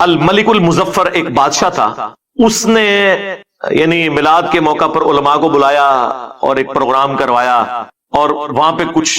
الملک المظفر ایک بادشاہ تھا، اس نے یعنی میلاد کے موقع پر علماء کو بلایا اور ایک پروگرام کروایا، اور وہاں پہ کچھ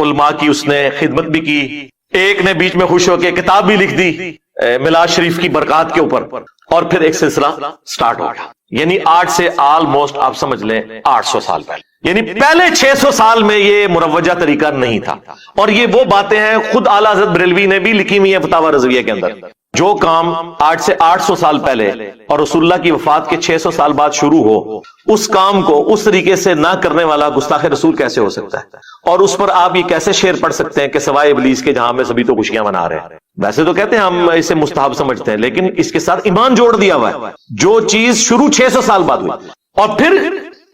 علماء کی اس نے خدمت بھی کی. ایک نے بیچ میں خوش ہو کے کتاب بھی لکھ دی میلاد شریف کی برکات کے اوپر، اور پھر ایک سلسلہ سٹارٹ ہو گیا. یعنی آج سے آلموسٹ آپ سمجھ لیں 800 سال پہلے، یعنی پہلے 600 سال میں یہ مروجہ طریقہ نہیں تھا. اور یہ وہ باتیں ہیں خود اعلیٰ حضرت بریلوی نے بھی لکھی ہوئی ہیں فتاوی رضویہ کے اندر. جو کام آج سے 800 سال پہلے اور رسول اللہ کی وفات کے 600 سال بعد شروع ہو، اس کام کو اس طریقے سے نہ کرنے والا گستاخ رسول کیسے ہو سکتا ہے؟ اور اس پر آپ یہ کیسے شعر پڑھ سکتے ہیں کہ سوائے ابلیس کے جہاں میں سبھی تو خوشیاں منا رہے ہیں؟ ویسے تو کہتے ہیں ہم اسے مستحب سمجھتے ہیں، لیکن اس کے ساتھ ایمان جوڑ دیا ہوا ہے. جو چیز شروع 600 سال بعد ہوئی، اور پھر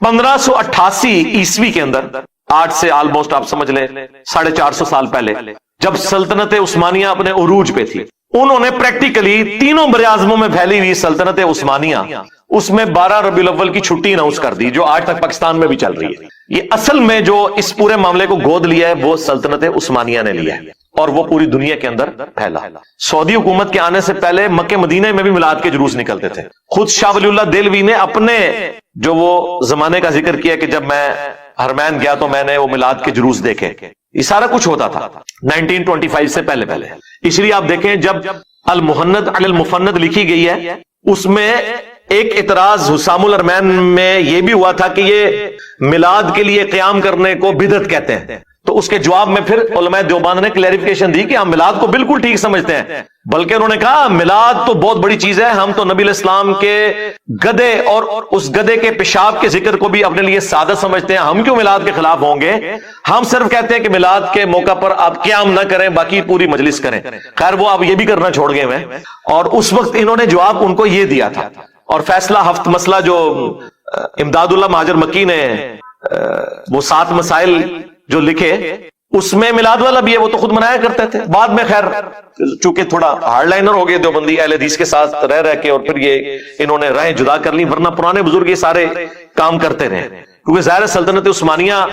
1588 عیسوی کے اندر، آج سے آلموسٹ آپ سمجھ لیں 450 سال پہلے، جب سلطنت عثمانیہ اپنے عروج پہ تھی، انہوں نے پریکٹیکلی تینوں براعظموں میں پھیلی ہوئی سلطنت عثمانیہ، اس میں 12 ربیع الاول کی چھٹی اناؤنس کر دی، جو آج تک پاکستان میں بھی چل رہی ہے. یہ اصل میں جو اس پورے معاملے کو گود لیا ہے وہ سلطنت عثمانیہ نے لیا ہے، اور وہ پوری دنیا کے اندر پھیلا. سعودی حکومت کے آنے سے پہلے مکہ مدینہ میں بھی میلاد کے جلوس نکلتے تھے. خود شاہ ولی اللہ دہلوی نے اپنے جو وہ زمانے کا ذکر کیا کہ جب میں حرمین گیا تو میں نے وہ میلاد کے جلوس دیکھے. یہ سارا کچھ ہوتا تھا 1925 سے پہلے. اس لیے آپ دیکھیں جب المحند علی المفند لکھی گئی ہے، اس میں ایک اعتراض حسام الارمین میں یہ بھی ہوا تھا کہ یہ میلاد کے لیے قیام کرنے کو بدعت کہتے ہیں. تو اس کے جواب میں پھر علماء دیوبند نے کلیریفیکیشن دی کہ ہم میلاد کو بالکل ٹھیک سمجھتے ہیں، بلکہ انہوں نے کہا میلاد تو بہت بڑی چیز ہے، ہم تو نبی علیہ السلام کے گدے اور اس گدے کے پیشاب کے ذکر کو بھی اپنے لیے سعادت سمجھتے ہیں، ہم کیوں میلاد کے خلاف ہوں گے؟ ہم صرف کہتے ہیں کہ میلاد کے موقع پر آپ قیام نہ کریں، باقی پوری مجلس کریں. خیر وہ آپ یہ بھی کرنا چھوڑ گئے ہیں. اور اس وقت انہوں نے جواب ان کو یہ دیا تھا، اور فیصلہ ہفت مسئلہ جو امداد اللہ مہاجر مکی نے وہ 7 مسائل جو لکھے، اس میں میلاد والا بھی ہے، وہ تو خود منایا کرتے تھے. بعد میں خیر چونکہ تھوڑا ہارڈ لائنر ہو گئے دیوبندی اہل حدیث کے ساتھ رہ کے، اور پھر یہ انہوں نے راہیں جدا کر لی، ورنہ پرانے بزرگ یہ سارے کام کرتے رہے. کیونکہ ظاہر سلطنت عثمانیہ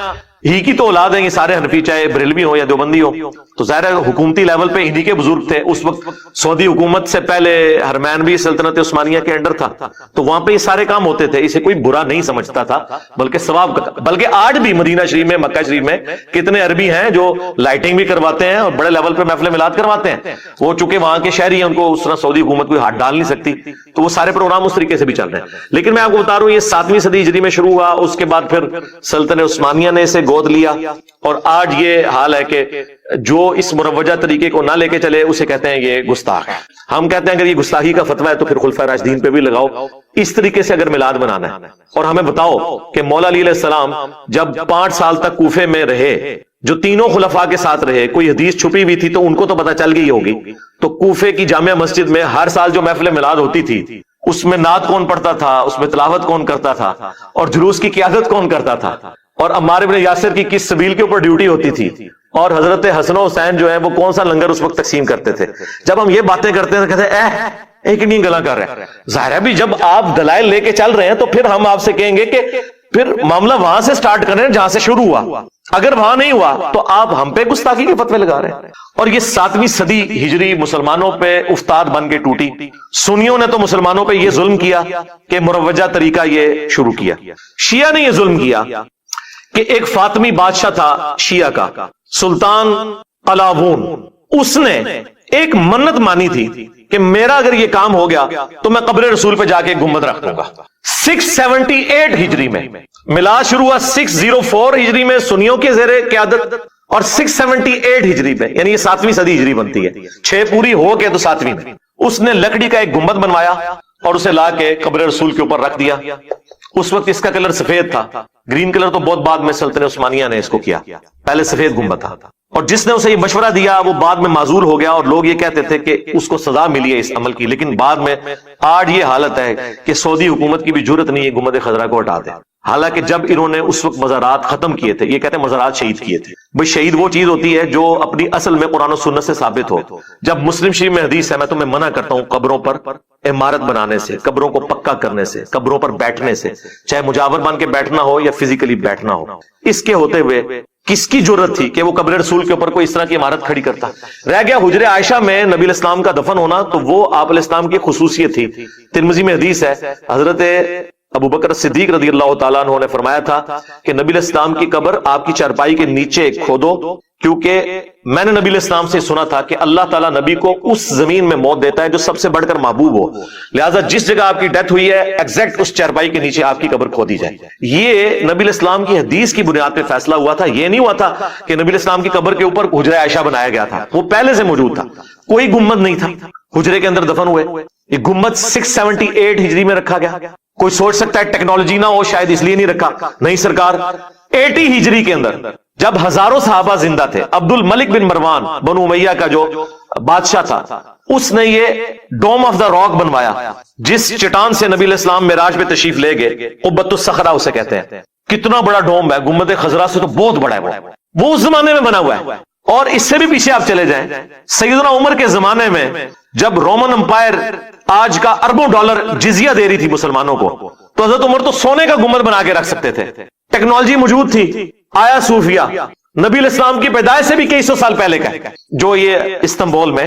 ہی کی تو اولاد ہیں یہ سارے حنفی، چاہے بریلوی ہو یا دیوبندی ہو، تو ظاہر حکومتی لیول پہ انہی کے بزرگ تھے. اس وقت سعودی حکومت سے پہلے حرمین بھی سلطنت عثمانیہ کے انڈر تھا، تو وہاں پہ یہ سارے کام ہوتے تھے. اسے کوئی برا نہیں سمجھتا تھا، بلکہ ثواب کا. بلکہ آج بھی مدینہ شریف میں، مکہ شریف میں کتنے عربی ہیں جو لائٹنگ بھی کرواتے ہیں اور بڑے لیول پہ محفل میلاد کرواتے ہیں. وہ چونکہ وہاں کے شہری ہیں، ان کو اس طرح سعودی حکومت کوئی ہاتھ ڈال نہیں سکتی، تو وہ سارے پروگرام اس طریقے سے بھی چل رہے ہیں. لیکن میں آپ کو بتا رہا ہوں یہ 7ویں صدی ہجری میں شروع ہوا، اس کے بعد پھر سلطنت عثمانیہ نے اسے گود لیا، اور آج یہ حال ہے کہ جو اس مروجہ طریقے کو نہ لے کے چلے اسے کہتے ہیں یہ گستاخ ہے. ہم کہتے ہیں اگر یہ گستاخی کا فتویٰ ہے تو پھر خلفائے راشدین پہ بھی لگاؤ. اس طریقے سے اگر میلاد منانا ہے، اور ہمیں بتاؤ کہ مولا علی علیہ السلام جب 5 سال تک کوفے میں رہے، جو تینوں خلفاء کے ساتھ رہے، کوئی حدیث چھپی ہوئی تھی تو ان کو تو پتہ چل گئی ہوگی. تو کوفے کی جامع مسجد میں ہر سال جو محفل میلاد ہوتی تھی، اس میں نعت کون پڑھتا تھا، اس میں تلاوت کون کرتا تھا، اور جلوس کی قیادت کون کرتا تھا، اور عمار ابن یاسر کی کس سبیل کے اوپر ڈیوٹی ہوتی تھی، اور حضرت حسن و حسین جو ہیں وہ کون سا لنگر اس وقت تقسیم کرتے تھے. جب ہم یہ باتیں کرتے ہیں تو کہتے ہیں ایک نہیں گلا کر رہے ہیں. ظاہر ہے بھی جب آپ دلائل لے کے چل رہے ہیں تو پھر ہم آپ سے کہیں گے کہ پھر معاملہ وہاں سے سٹارٹ کریں جہاں سے شروع ہوا. اگر وہاں نہیں ہوا تو آپ ہم پہ گستاخی کے فتوے لگا رہے ہیں. اور یہ 7ویں صدی ہجری مسلمانوں پہ افتاد بن کے ٹوٹی. سنیوں نے تو مسلمانوں پہ یہ ظلم کیا کہ مروجہ طریقہ یہ شروع کیا. شیعہ نے یہ ظلم کیا کہ ایک فاطمی بادشاہ تھا شیعہ کا، سلطان قلاوون. اس نے ایک منت مانی تھی کہ میرا اگر یہ کام ہو گیا تو میں قبر رسول پہ جا کے گنبد رکھ دوں گا. 678 ہجری میں میلاد شروع ہوا، 604 ہجری میں سنیوں کے زیر قیادت، اور 678 ہجری میں یعنی یہ 7ویں صدی ہجری بنتی ہے. 6 پوری ہو کے تو 7ویں میں اس نے لکڑی کا ایک گنبد بنوایا اور اسے لا کے قبر رسول کے اوپر رکھ دیا. اس وقت اس کا کلر سفید تھا، گرین کلر تو بہت بعد میں سلطنت عثمانیہ نے اس کو کیا، پہلے سفید گنبد تھا. اور جس نے اسے یہ مشورہ دیا وہ بعد میں معذور ہو گیا، اور لوگ یہ کہتے تھے کہ اس کو سزا ملی ہے اس عمل کی. لیکن بعد میں آج یہ حالت ہے کہ سعودی حکومت کی بھی جرت نہیں ہے گنبد خضرا کو ہٹا دے. حالانکہ جب انہوں نے اس وقت مزارات ختم کیے تھے، یہ کہتے ہیں مزارات شہید کیے تھے. بھئی شہید وہ چیز ہوتی ہے جو اپنی اصل میں قرآن و سنت سے ثابت ہو. جب مسلم شریف میں حدیث ہے، میں تمہیں منع کرتا ہوں قبروں پر عمارت بنانے سے، قبروں کو پکا کرنے سے، قبروں پر بیٹھنے سے، چاہے مجاور بن کے بیٹھنا ہو یا فزیکلی بیٹھنا ہو. اس کے ہوتے ہوئے کس کی جرت تھی کہ وہ قبر رسول کے اوپر کوئی اس طرح کی عمارت کھڑی کرتا؟ رہ گیا حجر عائشہ میں نبی الاسلام کا دفن ہونا، تو وہ آپ علیہ السلام کی خصوصیت تھی۔ ترمذی میں حدیث ہے، حضرت ابو بکر صدیق رضی اللہ تعالیٰ عنہ نے فرمایا تھا کہ نبی علیہ السلام کی قبر آپ کی چارپائی کے نیچے کھودو، کیونکہ میں نے نبی علیہ السلام سے سنا تھا کہ اللہ تعالیٰ نبی کو اس زمین میں موت دیتا ہے جو سب سے بڑھ کر محبوب ہو، لہٰذا جس جگہ آپ کی ڈیتھ ہوئی ہے ایگزیکٹ اس چارپائی کے نیچے آپ کی قبر کھودی جائے۔ یہ نبی علیہ السلام کی حدیث کی بنیاد پہ فیصلہ ہوا تھا، یہ نہیں ہوا تھا کہ نبی علیہ السلام کی قبر کے اوپر حجرہ عائشہ بنایا گیا تھا، وہ پہلے سے موجود تھا، کوئی گنبد نہیں تھا، حجرے کے اندر دفن ہوئے۔ یہ گنبد 678 ہجری میں رکھا گیا۔ کوئی سوچ سکتا ہے ٹیکنالوجی نہ ہو شاید اس لیے نہیں رکھا، نہیں سرکار، 80 ہجری کے اندر جب ہزاروں صحابہ زندہ تھے، عبد الملک بن مروان بنو امیہ کا جو بادشاہ تھا، اس نے یہ ڈوم آف دا راک بنوایا، جس چٹان سے نبی علیہ السلام معراج پہ تشریف لے گئے، قبۃ الصخرہ اسے کہتے ہیں۔ کتنا بڑا ڈوم ہے، گنبد خضرا سے تو بہت بڑا ہے، وہ اس زمانے میں بنا ہوا ہے۔ اور اس سے بھی پیچھے آپ چلے جائیں، سیدنا عمر کے زمانے میں جب رومن امپائر آج کا اربوں ڈالر جزیہ دے رہی تھی مسلمانوں کو، تو حضرت عمر تو سونے کا گنبد بنا کے رکھ سکتے تھے، ٹیکنالوجی موجود تھی۔ آیا صوفیہ نبی علیہ السلام کی پیدائش سے بھی کئی سو سال پہلے کا ہے، جو یہ استنبول میں،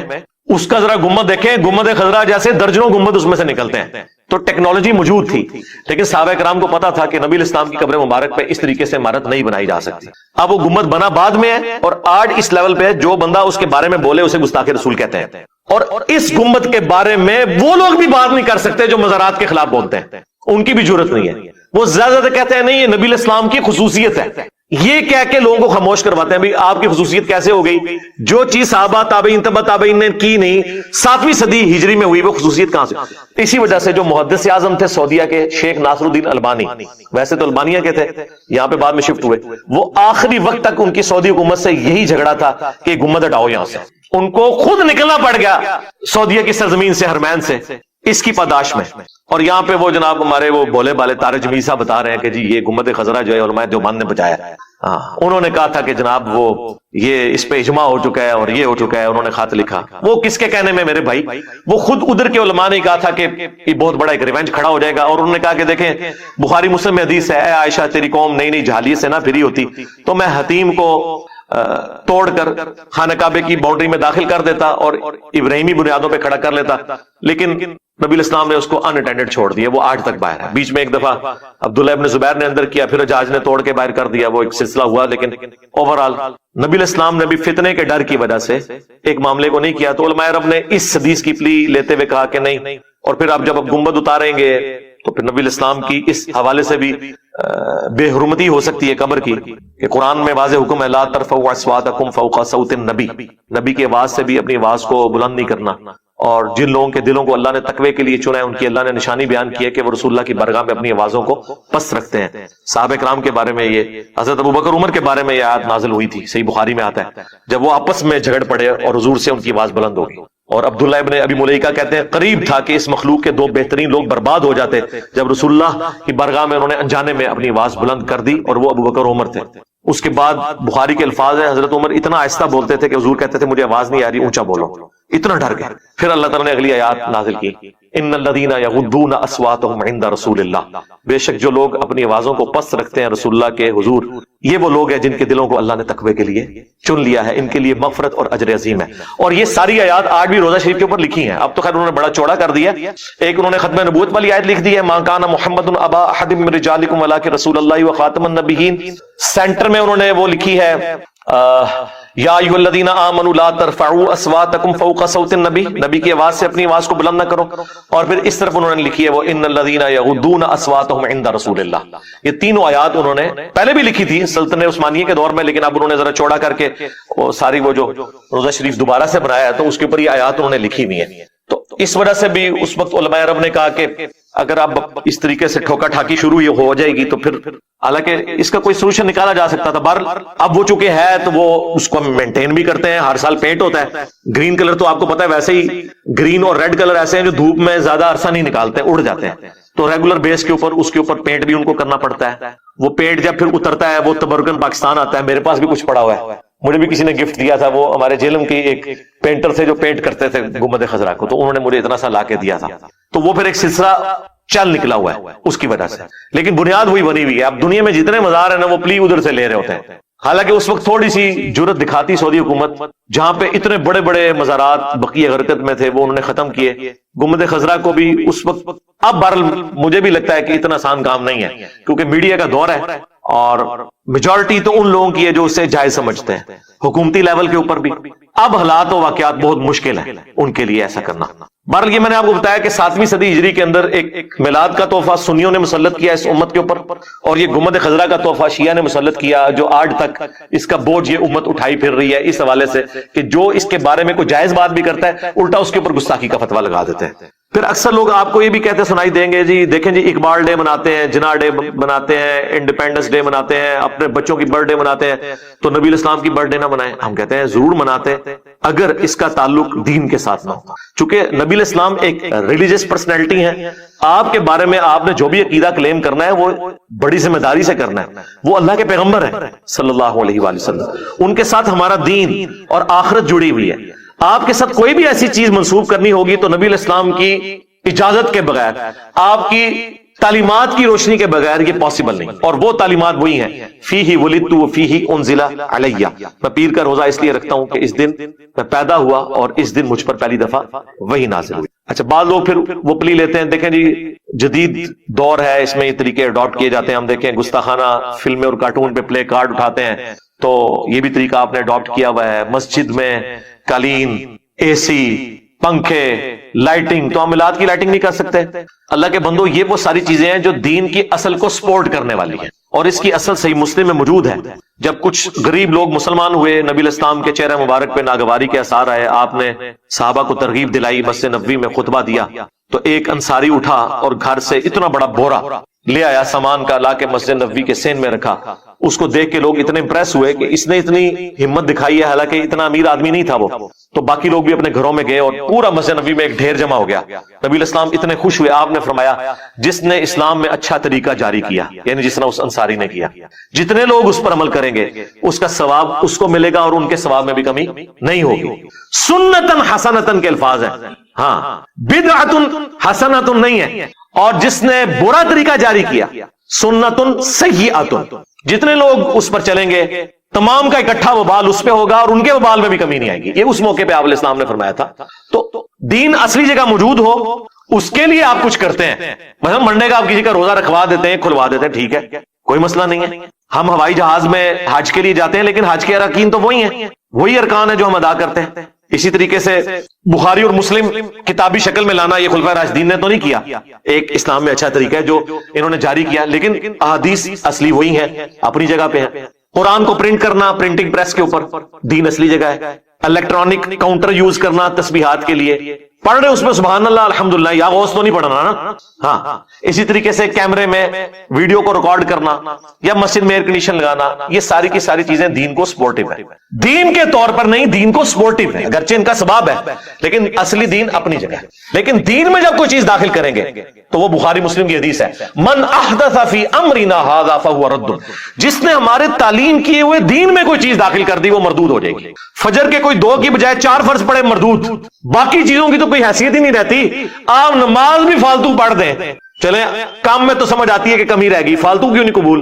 اس کا ذرا گنبد دیکھیں، گنبد خضرا جیسے درجنوں گنبد اس میں سے نکلتے ہیں، تو ٹیکنالوجی موجود تھی، لیکن صحابہ کرام کو پتا تھا کہ نبی علیہ السلام کی قبر مبارک پہ اس طریقے سے عمارت نہیں بنائی جا سکتی۔ اب وہ گنبد بنا بعد میں ہے، اور آج اس لیول پہ جو بندہ اس کے بارے میں بولے اسے گستاخ رسول کہتے ہیں، اور اس گنبد کے بارے میں وہ لوگ بھی بات نہیں کر سکتے جو مزارات کے خلاف بولتے ہیں، ان کی بھی جرت نہیں ہے۔ وہ زیادہ کہتے ہیں نہیں یہ نبی علیہ السلام کی خصوصیت ہے، یہ کہہ کے لوگوں کو خاموش کرواتے ہیں۔ آپ کی خصوصیت کیسے ہو گئی؟ جو چیز صحابہ تابعین تبع تابعین نے کی نہیں، 7ویں صدی ہجری میں ہوئی، وہ خصوصیت کہاں سے؟ اسی وجہ سے جو محدث اعظم تھے سعودیہ کے، شیخ ناصر الدین البانی، ویسے تو البانیہ کے تھے، یہاں پہ بعد میں شفٹ ہوئے، وہ آخری وقت تک ان کی سعودی حکومت سے یہی جھگڑا تھا کہ گنبد ہٹاؤ یہاں سے۔ ان کو خود نکلنا پڑ گیا سعودیہ کی سرزمین سے، حرمین سے، اس کی پاداش میں۔ اور یہاں پہ وہ جناب ہمارے وہ بولے بالے طارق جمیل صاحب بتا رہے ہیں کہ جی یہ گنبد خضرا جو ہے علماء دیوبند نے بچایا ہے۔ انہوں نے کہا تھا کہ جناب وہ یہ اس پہ اجماع ہو چکا ہے اور یہ ہو چکا ہے، انہوں نے خط لکھا۔ وہ کس کے کہنے میں میرے بھائی؟ وہ خود ادھر کے علماء نے کہا تھا کہ یہ بہت بڑا ایک ریونج کھڑا ہو جائے گا، اور انہوں نے کہا کہ دیکھیں بخاری مسلم میں حدیث ہے، اے عائشہ تیری قوم نئی نئی جہالیت سے نہ پھری ہوتی تو میں حتیم کو توڑ کر خانہ کعبے کی باؤنڈری میں داخل کر دیتا اور ابراہیمی بنیادوں پہ کھڑا کر لیتا، لیکن نبی الاسلام نے اس کو ان اٹینڈڈ چھوڑ دیا، وہ آج تک باہر ہے۔ بیچ میں ایک دفعہ عبداللہ ابن زبیر نے اندر کیا، پھر جہاز نے توڑ کے باہر کر دیا، وہ ایک سلسلہ ہوا، لیکن اوورآل نبی الاسلام نے بھی فتنے کے ڈر کی وجہ سے ایک معاملے کو نہیں کیا۔ تو علماء عرب نے اس حدیث کی پلی لیتے ہوئے کہا کہ نہیں، اور پھر اب جب گنبد اتاریں گے تو پھر نبی الاسلام کی اس حوالے سے بھی بے حرمتی ہو سکتی ہے قبر کی، کہ قرآن میں واضح حکم ہے لا ترفعوا اصواتکم فوق صوت النبی، نبی کی آواز سے بھی اپنی آواز کو بلند نہیں کرنا۔ اور جن لوگوں کے دلوں کو اللہ نے تقوی کے لیے چنا ہے، ان کی اللہ نے نشانی بیان کی ہے کہ وہ رسول اللہ کی بارگاہ میں اپنی آوازوں کو پست رکھتے ہیں۔ صحابہ کرام کے بارے میں یہ، حضرت ابوبکر عمر کے بارے میں یہ آیت نازل ہوئی تھی، صحیح بخاری میں آتا ہے، جب وہ آپس میں جھگڑ پڑے اور حضور سے ان کی آواز بلند ہوگی۔ اور عبداللہ ابن ابی ملیکہ کہتے ہیں قریب تھا کہ اس مخلوق کے 2 بہترین لوگ برباد ہو جاتے جب رسول اللہ کی بارگاہ میں انہوں نے انجانے میں اپنی آواز بلند کر دی، اور وہ ابوبکر عمر تھے۔ اس کے بعد بخاری کے الفاظ ہیں حضرت عمر اتنا آہستہ بولتے تھے کہ حضور کہتے تھے مجھے آواز نہیں آ رہی، اونچا بولو، اتنا ڈر گئے۔ پھر اللہ تعالیٰ نے اگلی آیات نازل کی، ان الذین یغضون اصواتهم عند رسول اللہ، بے شک جو لوگ اپنی آوازوں کو پست رکھتے ہیں رسول اللہ کے حضور، یہ وہ لوگ ہیں جن کے دلوں کو اللہ نے تقوی کے لیے چن لیا ہے، ان کے لیے مغفرت اور اجر عظیم ہے۔ اور یہ ساری آیات آج بھی روزہ شریف کے اوپر لکھی ہیں، اب تو خیر انہوں نے بڑا چوڑا کر دیا، ایک انہوں نے ختم نبوت والی آیت لکھ دی ہے، ما کان محمد ابا احد من رجالکم ولکن رسول اللہ وخاتم النبیین، سینٹر میں انہوں نے وہ لکھی ہے یا ایھا الذین آمنوا لا ترفعوا اصواتکم فوق صوت النبی، نبی کی آواز سے اپنی آواز کو بلند نہ کرو۔ اور پھر اس طرف انہوں نے لکھی ہے وہ ان الذین یغضون اصواتهم عند رسول اللہ، یہ تینوں آیات انہوں نے پہلے بھی لکھی تھی سلطنت عثمانیہ کے دور میں، لیکن اب انہوں نے ذرا چوڑا کر کے ساری وہ جو روزہ شریف دوبارہ سے بنایا ہے تو اس کے اوپر یہ آیات انہوں نے لکھی ہوئی ہیں۔ تو اس وجہ سے بھی اس وقت علماء عرب نے کہا کہ اگر اب اس طریقے سے ٹھوکا ٹھاکی شروع یہ ہو جائے گی تو پھر، حالانکہ اس کا کوئی سولوشن نکالا جا سکتا تھا، بہرحال اب وہ چکے ہے تو وہ اس کو مینٹین بھی کرتے ہیں، ہر سال پینٹ ہوتا ہے۔ گرین کلر تو آپ کو پتا ہے ویسے ہی گرین اور ریڈ کلر ایسے ہیں جو دھوپ میں زیادہ عرصہ نہیں نکالتے، اڑ جاتے ہیں، تو ریگولر بیس کے اوپر اس کے اوپر پینٹ بھی ان کو کرنا پڑتا ہے۔ وہ پینٹ جب پھر اترتا ہے وہ تبرکن پاکستان آتا ہے، میرے پاس بھی کچھ پڑا ہوا ہے، مجھے بھی کسی نے گفٹ دیا تھا، وہ ہمارے جیلم کے ایک پینٹر تھے جو پینٹ کرتے تھے گنبد خضرا کو، تو انہوں نے مجھے اتنا سا لا کے دیا تھا، تو وہ پھر ایک سلسلہ چل نکلا ہوا ہے اس کی وجہ سے، لیکن بنیاد وہی بنی ہوئی ہے۔ اب دنیا میں جتنے مزار ہیں نا وہ پلی ادھر سے لے رہے ہوتے ہیں، حالانکہ اس وقت تھوڑی سی جرت دکھاتی سعودی حکومت، جہاں پہ اتنے بڑے بڑے مزارات بقیہ غرقت میں تھے وہ انہوں نے ختم کیے. گنبد خضرا کو بھی اس وقت، اب بہرحال مجھے بھی لگتا ہے کہ اتنا آسان کام نہیں ہے کیونکہ میڈیا کا دور ہے اور میجورٹی تو ان لوگوں کی ہے جو اسے جائز سمجھتے ہیں حکومتی لیول کے اوپر بھی. اب حالات و واقعات بہت مشکل ہیں ان کے لیے ایسا کرنا. بہرحال یہ میں نے آپ کو بتایا کہ 7ویں صدی ہجری کے اندر ایک میلاد کا تحفہ سنیوں نے مسلط کیا اس امت کے اوپر، اور یہ گنبد خضرا کا تحفہ شیعہ نے مسلط کیا، جو آج تک اس کا بوجھ یہ امت اٹھائی پھر رہی ہے اس حوالے سے کہ جو اس کے بارے میں کوئی جائز بات بھی کرتا ہے الٹا اس کے اوپر گستاخی کا فتویٰ لگا دیتے ہیں. پھر اکثر لوگ آپ کو یہ بھی کہتے سنائی دیں گے، جی دیکھیں جی اقبال ڈے مناتے ہیں، جناح ڈے مناتے ہیں، انڈیپینڈنس ڈے مناتے ہیں، اپنے بچوں کی برتھ ڈے مناتے ہیں، تو نبی الاسلام کی برتھ ڈے نہ منائیں. ہم کہتے ہیں ضرور مناتے ہیں اگر اس کا تعلق دین کے ساتھ نہ ہو. چونکہ نبی الاسلام ایک ریلیجیس پرسنالٹی ہیں، آپ کے بارے میں آپ نے جو بھی عقیدہ کلیم کرنا ہے وہ بڑی ذمہ داری سے کرنا ہے. وہ اللہ کے پیغمبر ہیں صلی اللہ علیہ وآلہ وسلم، ان کے ساتھ ہمارا دین اور آخرت جڑی ہوئی ہے. آپ کے ساتھ کوئی بھی ایسی چیز منسوب کرنی ہوگی تو نبی الاسلام کی اجازت کے بغیر، آپ کی تعلیمات کی روشنی کے بغیر یہ پاسبل نہیں. اور وہ تعلیمات وہی ہیں فیہ ولدت وفیہ انزل علیہ. میں پیر کا روزہ اس لیے رکھتا ہوں کہ اس دن میں پیدا ہوا اور اس دن مجھ پر پہلی دفعہ وہی نازل ہوئی. اچھا بعض لوگ پھر وہ پلی لیتے ہیں، دیکھیں جی جدید دور ہے، اس میں یہ طریقے اڈاپٹ کیے جاتے ہیں. ہم دیکھیں گستاخانہ فلمیں اور کارٹون پہ پلے کارڈ اٹھاتے ہیں، تو یہ بھی طریقہ آپ نے اڈاپٹ کیا ہوا ہے. مسجد میں قالین، اے سی، پنکھے، لائٹنگ، تو ہم میلاد کی لائٹنگ نہیں کر سکتے. اللہ کے بندو یہ وہ ساری چیزیں ہیں جو دین کی اصل کو سپورٹ کرنے والی ہیں، اور اس کی اصل صحیح مسلم میں موجود ہے. جب کچھ غریب لوگ مسلمان ہوئے، نبی الاسلام کے چہرہ مبارک پہ ناگواری کے آثار آئے، آپ نے صحابہ کو ترغیب دلائی، مسجد نبوی میں خطبہ دیا، تو ایک انصاری اٹھا اور گھر سے اتنا بڑا بورا لے آیا سامان کا، لا کے مسجد نبوی کے سین میں رکھا. اس کو دیکھ کے لوگ اتنے امپریس ہوئے کہ اس نے اتنی ہمت دکھائی ہے، حالانکہ اتنا امیر آدمی نہیں تھا وہ. تو باقی لوگ بھی اپنے گھروں میں گئے اور پورا مسجد نبوی میں ایک ڈھیر جمع ہو گیا. نبی الاسلام اتنے خوش ہوئے، آپ نے فرمایا جس نے اسلام میں اچھا طریقہ جاری کیا، یعنی جس طرح اس انصاری نے کیا، جتنے لوگ اس پر عمل کریں گے اس کا ثواب اس کو ملے گا اور ان کے ثواب میں بھی کمی نہیں ہوگی. سنتن حسنتن کے الفاظ ہیں، ہاں بدعتن حسنتن نہیں ہے. اور جس نے برا طریقہ جاری کیا سنتن سیئاتن، جتنے لوگ اس پر چلیں گے تمام کا اکٹھا وبال اس پہ ہوگا اور ان کے وبال میں بھی کمی نہیں آئے گی. یہ اس موقع پہ آپ علیہ السلام نے فرمایا تھا. تو دین اصلی جگہ موجود ہو اس کے لیے آپ کچھ کرتے ہیں. مثلا منڈے کا آپ کسی کا روزہ رکھوا دیتے ہیں، کھلوا دیتے ہیں، ٹھیک ہے، کوئی مسئلہ نہیں ہے. ہم ہوائی جہاز میں حج کے لیے جاتے ہیں لیکن حج کے ارکان تو وہی ہیں، وہی ارکان ہیں جو ہم ادا کرتے ہیں. اسی طریقے سے بخاری اور مسلم کتابی شکل میں لانا یہ خلفائے راشدین نے تو نہیں کیا، ایک اسلام میں اچھا طریقہ ہے جو انہوں نے جاری کیا، لیکن احادیث اصلی وہی ہیں، اپنی جگہ پہ ہیں. قرآن کو پرنٹ کرنا پرنٹنگ پریس کے اوپر، دین اصلی جگہ ہے. الیکٹرانک کاؤنٹر یوز کرنا تسبیحات کے لیے، پڑھ رہے اس میں سبحان اللہ الحمدللہ، یا غوث تو نہیں پڑھنا نا. ہاں اسی طریقے سے کیمرے میں ویڈیو کو ریکارڈ کرنا یا مسجد میں ایئر کنڈیشن لگانا، یہ ساری کی ساری چیزیں دین کو سپورٹیو ہے. دین کے طور پر نہیں، دین کو سپورٹیو ہے، اگرچہ ان کا سباب ہے لیکن اصلی دین اپنی جگہ ہے. لیکن دین میں جب کوئی چیز داخل کریں گے تو وہ بخاری مسلم کی حدیث ہے، من احدث فی امرنا ھذا فہو رد. جس نے ہمارے تعلیم کیے ہوئے دین میں کوئی چیز داخل کر دی وہ مردود ہو جائے گی. فجر کے کوئی 2 کی بجائے 4 فرض پڑے مردود، باقی چیزوں کی تو کوئی حیثیت ہی نہیں رہتی. آپ نماز بھی فالتو پڑھ دیں، چلیں کام میں تو سمجھ آتی ہے کہ کمی رہ گئی، فالتو کیوں نہیں قبول؟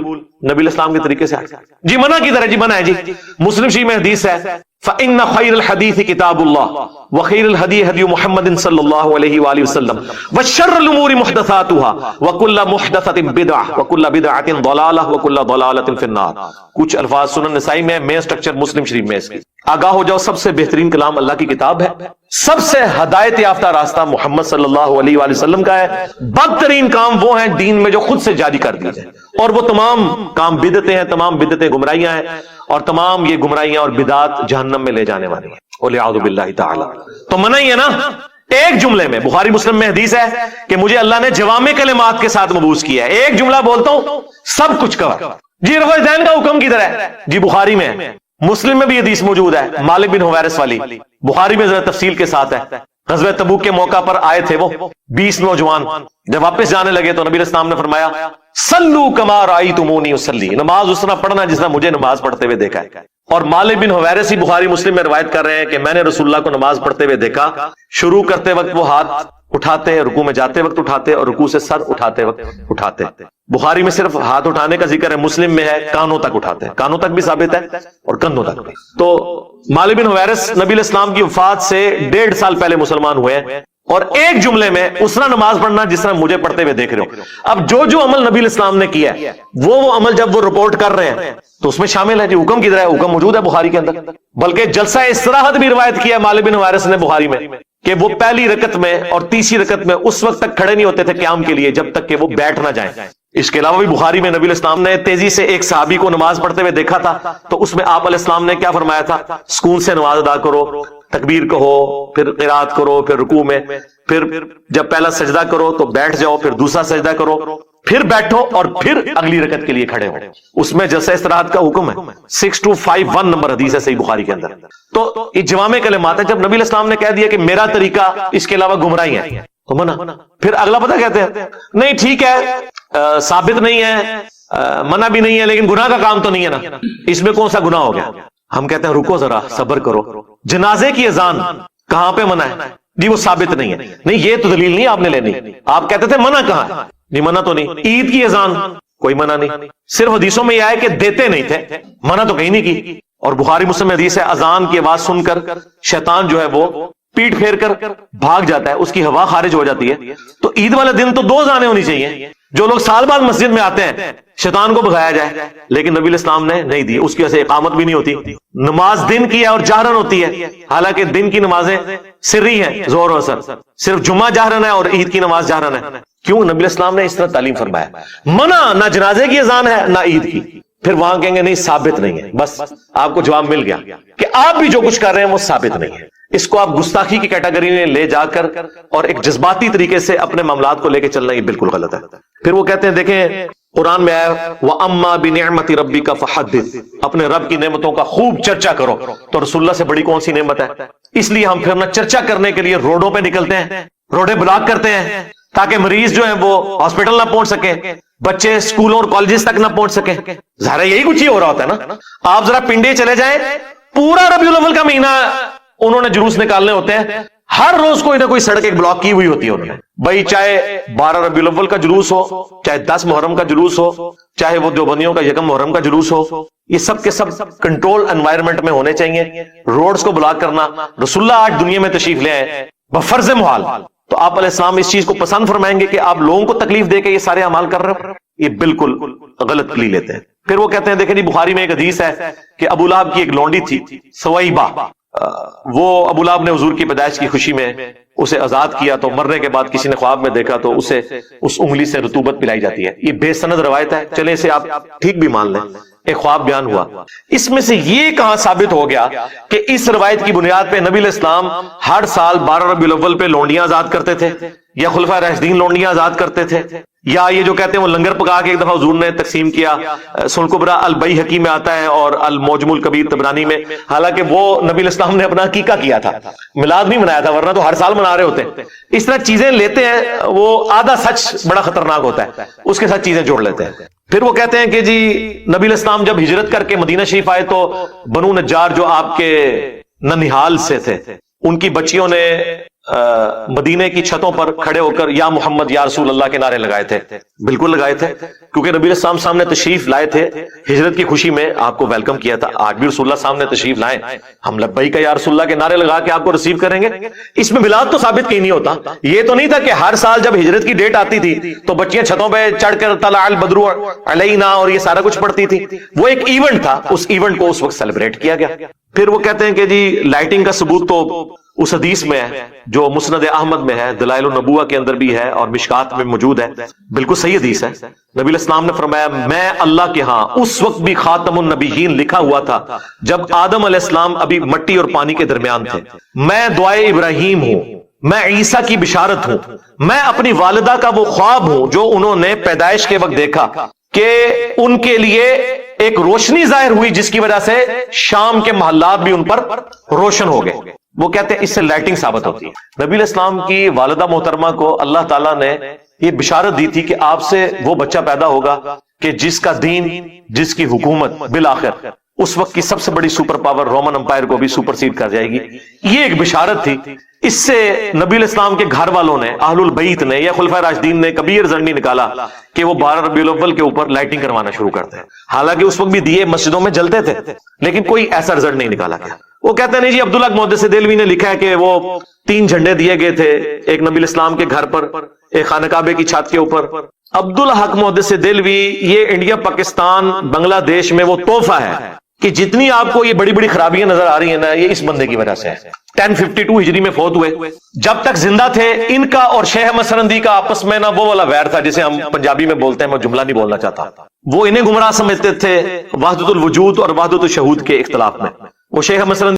نبی الاسلام کے طریقے سے جی منع کی طرح، جی منع ہے جی. مسلم شریف میں حدیث ہے فإن خير الحديث كتاب الله وخير الهدي هدي محمد صلى الله عليه وآله وسلم وشر الأمور محدثاتها وكل محدثة بدعة وكل بدعة ضلالة وكل ضلالة في النار. کچھ الفاظ سنن نسائی میں، مین سٹرکچر مسلم شریف میں اس کی. آگاہ ہو جاؤ، سب سے بہترین کلام اللہ کی کتاب ہے، سب سے ہدایت یافتہ راستہ محمد صلی اللہ علیہ وآلہ وسلم کا ہے. بدترین کام وہ ہیں دین میں جو خود سے جاری کر دیے جائیں، اور وہ تمام کام بدعتیں ہیں، تمام بدعتیں گمراہیاں ہیں، اور تمام یہ گمراہیاں اور بدعات جہنم میں لے جانے والی ہیں. وَلِعَوْذُ بِاللَّهِ تَعَالَى. تو منع ہی ہے نا. ایک جملے میں بخاری مسلم میں حدیث ہے کہ مجھے اللہ نے جوامع کلمات کے ساتھ مبعوث کیا ہے، ایک جملہ بولتا ہوں سب کچھ کور. جی رفع ذہن کا حکم کدھر ہے؟ جی بخاری میں ہے. مسلم میں بھی حدیث موجود ہے، مالک بن حویرث والی. بخاری میں ذرا تفصیل کے ساتھ ہے. غزوہ تبوک کے موقع پر آئے تھے وہ 20 نوجوان، جب واپس جانے لگے تو نبی الاسلام نے فرمایا صلو کما رأیتمونی اصلی، نماز اس طرح پڑھنا جس طرح مجھے نماز پڑھتے ہوئے دیکھا ہے. اور مالک بن حویرث بخاری مسلم میں روایت کر رہے ہیں کہ میں نے رسول اللہ کو نماز پڑھتے ہوئے دیکھا، شروع کرتے وقت وہ ہاتھ اٹھاتے, رکوع میں جاتے وقت اٹھاتے, اور رکوع سے سر اٹھاتے وقت اٹھاتے. بخاری میں صرف ہاتھ اٹھانے کا ذکر ہے, مسلم میں ہے کانوں تک اٹھاتے ہیں, کانوں تک بھی ثابت ہے اور کندھوں تک بھی. تو مالک بن حویرث نبی علیہ السلام کی وفات سے 1.5 سال پہلے مسلمان ہوئے ہیں, اور ایک جملے میں اس طرح نماز پڑھنا جس طرح مجھے پڑھتے ہوئے دیکھ رہے ہو. اب جو عمل نبی علیہ السلام نے کیا ہے وہ عمل جب وہ رپورٹ کر رہے ہیں تو اس میں شامل ہے. جی حکم کدھر ہے؟ حکم موجود ہے بخاری کے اندر, بلکہ جلسہ استراحت بھی روایت کیا ہے مالک بن حویرث نے بخاری میں, کہ وہ پہلی رکعت میں اور تیسری رکعت میں اس وقت تک کھڑے نہیں ہوتے تھے قیام کے لیے جب تک کہ وہ بیٹھ نہ جائیں. اس کے علاوہ بھی بخاری میں نبی علیہ السلام نے تیزی سے ایک صحابی کو نماز پڑھتے ہوئے دیکھا تھا, تو اس میں آپ علیہ السلام نے کیا فرمایا تھا؟ سکون سے نماز ادا کرو, تکبیر کہو, پھر قرات کرو, پھر رکوع میں, پھر جب پہلا سجدہ کرو تو بیٹھ جاؤ, پھر دوسرا سجدہ کرو, پھر بیٹھو, اور پھر اگلی رکعت کے لیے کھڑے ہو. اس میں جلسہ استراحت کا حکم ہے. 6251 نمبر حدیث ہے صحیح بخاری کے اندر. تو یہ جوامع کلمات ہے. جب نبی علیہ السلام نے کہہ دیا کہ میرا طریقہ اس کے علاوہ گمراہی ہے تو منع. پھر اگلا پتہ کہتے ہیں نہیں ٹھیک ہے, ثابت نہیں ہے, منع بھی نہیں ہے, لیکن گناہ کا کام تو نہیں ہے نا, اس میں کون سا گناہ ہو گیا؟ ہم کہتے ہیں رکو ذرا, صبر کرو. جنازے کی اذان کہاں پہ منع ہے؟ جی وہ ثابت نہیں ہے. نہیں یہ تو دلیل نہیں آپ نے لینی. آپ کہتے تھے منع کہاں ہے؟ نہیں منع تو نہیں. عید کی اذان کوئی منع نہیں, صرف حدیثوں میں یہ ہے کہ دیتے نہیں تھے, منع تو کہیں نہیں کی. اور بخاری مسلم میں حدیث ہے اذان کی آواز سن کر شیطان جو ہے وہ پیٹ پھیر کر بھاگ جاتا ہے, اس کی ہوا خارج ہو جاتی ہے. تو عید والے دن تو 2 اذانیں ہونی چاہیے. جو لوگ سال بعد مسجد میں آتے ہیں شیطان کو بھگایا جائے, لیکن نبی علیہ السلام نے نہیں دی. اس کی وجہ سے اقامت بھی نہیں ہوتی. نماز دن کی ہے اور جہرن ہوتی ہے, حالانکہ دن کی نمازیں سری ہیں, ظہر و عصر. صرف جمعہ جہرن ہے اور عید کی نماز جہرن ہے. کیوں؟ نبی علیہ السلام نے اس طرح تعلیم فرمایا. منع نہ جنازے کی اذان ہے نہ عید کی. پھر وہاں کہیں گے نہیں ثابت نہیں ہے. بس آپ کو جواب مل گیا کہ آپ بھی جو کچھ کر رہے ہیں وہ ثابت نہیں ہے. اس کو آپ گستاخی کی کیٹیگری میں لے جا کر اور ایک جذباتی طریقے سے اپنے معاملات کو لے کے چلنا یہ بالکل غلط ہے. پھر وہ کہتے ہیں دیکھیں قرآن میں آیا وَأَمَّا بِنِعْمَةِ رَبِّكَ فَحَدِّثْ, اپنے رب کی نعمتوں کا خوب چرچا کرو. تو رسول اللہ سے بڑی کون سی نعمت ہے؟ اس لیے ہم پھر نہ چرچا کرنے کے لیے روڈوں پہ نکلتے ہیں, روڈیں بلاک کرتے ہیں تاکہ مریض جو ہیں وہ ہاسپٹل نہ پہنچ سکیں, بچے اسکولوں اور کالجز تک نہ پہنچ سکیں. ظاہر یہی کچھ ہی ہو رہا ہوتا ہے نا. آپ ذرا پنڈے چلے جائیں, پورا ربیع الاول کا مہینہ انہوں نے جلوس نکالنے ہوتے ہیں, ہر روز کوئی نہ کوئی سڑک ایک بلاک کی ہوئی ہوتی ہے انہوں نے. بھائی چاہے 12 ربیع الاول کا جلوس ہو, چاہے 10 محرم کا جلوس ہو, چاہے وہ دیوبندیوں کا 1 محرم کا جلوس ہو, یہ سب کے سب کنٹرول انوائرمنٹ میں ہونے چاہیے. روڈز کو بلاک کرنا, رسول اللہ آج دنیا میں تشریف لے آئے بفرض محال, تو آپ علیہ السلام اس چیز کو پسند فرمائیں گے کہ آپ لوگوں کو تکلیف دے کے یہ سارے اعمال کر رہے ہو؟ یہ بالکل غلط لی لیتے ہیں. پھر وہ کہتے ہیں دیکھیں جی بخاری میں ایک حدیث ہے کہ ابو لہب کی ایک لونڈی تھی سویبہ, وہ ابو لہب نے حضور کی پیدائش کی خوشی میں اسے آزاد کیا, تو مرنے کے بعد کسی نے خواب میں دیکھا تو اسے اس انگلی سے رطوبت پلائی جاتی ہے. یہ بے سند روایت ہے, چلیں اسے آپ ٹھیک بھی مان لیں, ایک خواب بیان ہوا. اس میں سے یہ کہاں ثابت ہو گیا کہ اس روایت کی بنیاد پہ نبی علیہ السلام ہر سال 12 ربیع الاول پہ لونڈیاں آزاد کرتے تھے, یا خلفائے راشدین لونڈیاں آزاد کرتے تھے, یا یہ جو کہتے ہیں وہ لنگر پکا کے ایک دفعہ حضور نے تقسیم کیا. سنن کبریٰ البیہقی میں آتا ہے اور المعجم الکبیر طبرانی میں. حالانکہ وہ نبی علیہ السلام نے اپنا عقیقہ کیا تھا, میلاد نہیں منایا تھا, ورنہ تو ہر سال منا رہے ہوتے ہیں. اس طرح چیزیں لیتے ہیں, وہ آدھا سچ بڑا خطرناک ہوتا ہے, اس کے ساتھ چیزیں جوڑ لیتے ہیں. پھر وہ کہتے ہیں کہ جی نبی علیہ السلام جب ہجرت کر کے مدینہ شریف آئے تو بنو نجار جو آپ کے ننیحال سے تھے, ان کی بچیوں نے مدینے کی چھتوں پر کھڑے ہو کر یا محمد یا رسول اللہ کے نعرے لگائے تھے. بالکل لگائے تھے, کیونکہ نبی علیہ السلام سامنے تشریف لائے تھے, ہجرت کی خوشی میں آپ کو ویلکم کیا تھا. آج بھی رسول اللہ سامنے تشریف لائیں, ہم لبیک یا رسول اللہ کے نعرے لگا کے آپ کو ریسیو کریں گے. اس میں میلاد تو ثابت کہیں نہیں ہوتا. یہ تو نہیں تھا کہ ہر سال جب ہجرت کی ڈیٹ آتی تھی تو بچیاں چھتوں پہ چڑھ کر طلع البدر علینا اور یہ سارا کچھ پڑھتی تھی. وہ ایک ایونٹ تھا, اس ایونٹ کو اس وقت سیلیبریٹ کیا گیا. پھر وہ کہتے ہیں کہ جی لائٹنگ کا ثبوت تو اس حدیث میں ہے جو مسند احمد میں ہے, دلائل النبوہ کے اندر بھی ہے اور مشکات میں موجود ہے. بالکل صحیح حدیث ہے. نبی علیہ السلام نے فرمایا میں اللہ کے ہاں اس وقت بھی خاتم النبیین لکھا ہوا تھا جب آدم علیہ السلام ابھی مٹی اور پانی کے درمیان تھے. میں دعائے ابراہیم ہوں, میں عیسیٰ کی بشارت ہوں, میں اپنی والدہ کا وہ خواب ہوں جو انہوں نے پیدائش کے وقت دیکھا کہ ان کے لیے ایک روشنی ظاہر ہوئی جس کی وجہ سے شام کے محلات بھی ان پر روشن ہو گئے. وہ کہتے ہیں اس سے لائٹنگ ثابت ہوتی ہے. نبی علیہ السلام کی والدہ محترمہ کو اللہ تعالیٰ نے یہ بشارت دی تھی کہ آپ سے وہ بچہ پیدا ہوگا کہ جس کا دین, جس کی حکومت بالآخر اس وقت کی سب سے بڑی سپر پاور رومن امپائر کو بھی سپر سیڈ کر جائے گی. یہ ایک بشارت تھی. اس سے نبی الاسلام کے گھر والوں نے، اہل البیت نے یا خلفائے راشدین نے کبھی یہ رزلٹ نہیں نکالا کہ وہ 12 ربیع الاول کے اوپر لائٹنگ کروانا شروع کرتے ہیں. حالانکہ اس وقت بھی دیے مسجدوں میں جلتے تھے، لیکن کوئی ایسا رزلٹ نہیں نکالا گیا. وہ کہتے ہیں نہیں جی، عبداللہ محدث دہلوی نے لکھا ہے کہ وہ 3 جھنڈے دیے گئے تھے، ایک نبی الاسلام کے گھر پر، ایک خانہ کعبے کی چھت کے اوپر. عبدالحق محدث دہلوی، یہ انڈیا، پاکستان، بنگلہ دیش میں وہ تحفہ ہے کہ جتنی آپ کو یہ بڑی بڑی خرابیاں نظر آ رہی ہیں نا، یہ اس بندے کی وجہ سے ہے. 1052 ہجری میں فوت ہوئے. جب تک زندہ تھے ان کا اور شیخ احمد سرندی کا آپس میں نا وہ والا ویر تھا جسے ہم پنجابی میں بولتے ہیں، میں جملہ نہیں بولنا چاہتا. وہ انہیں گمراہ سمجھتے تھے وحدت الوجود اور وحدت الشہود کے اختلاف میں. وہ شیخ احمد سرندی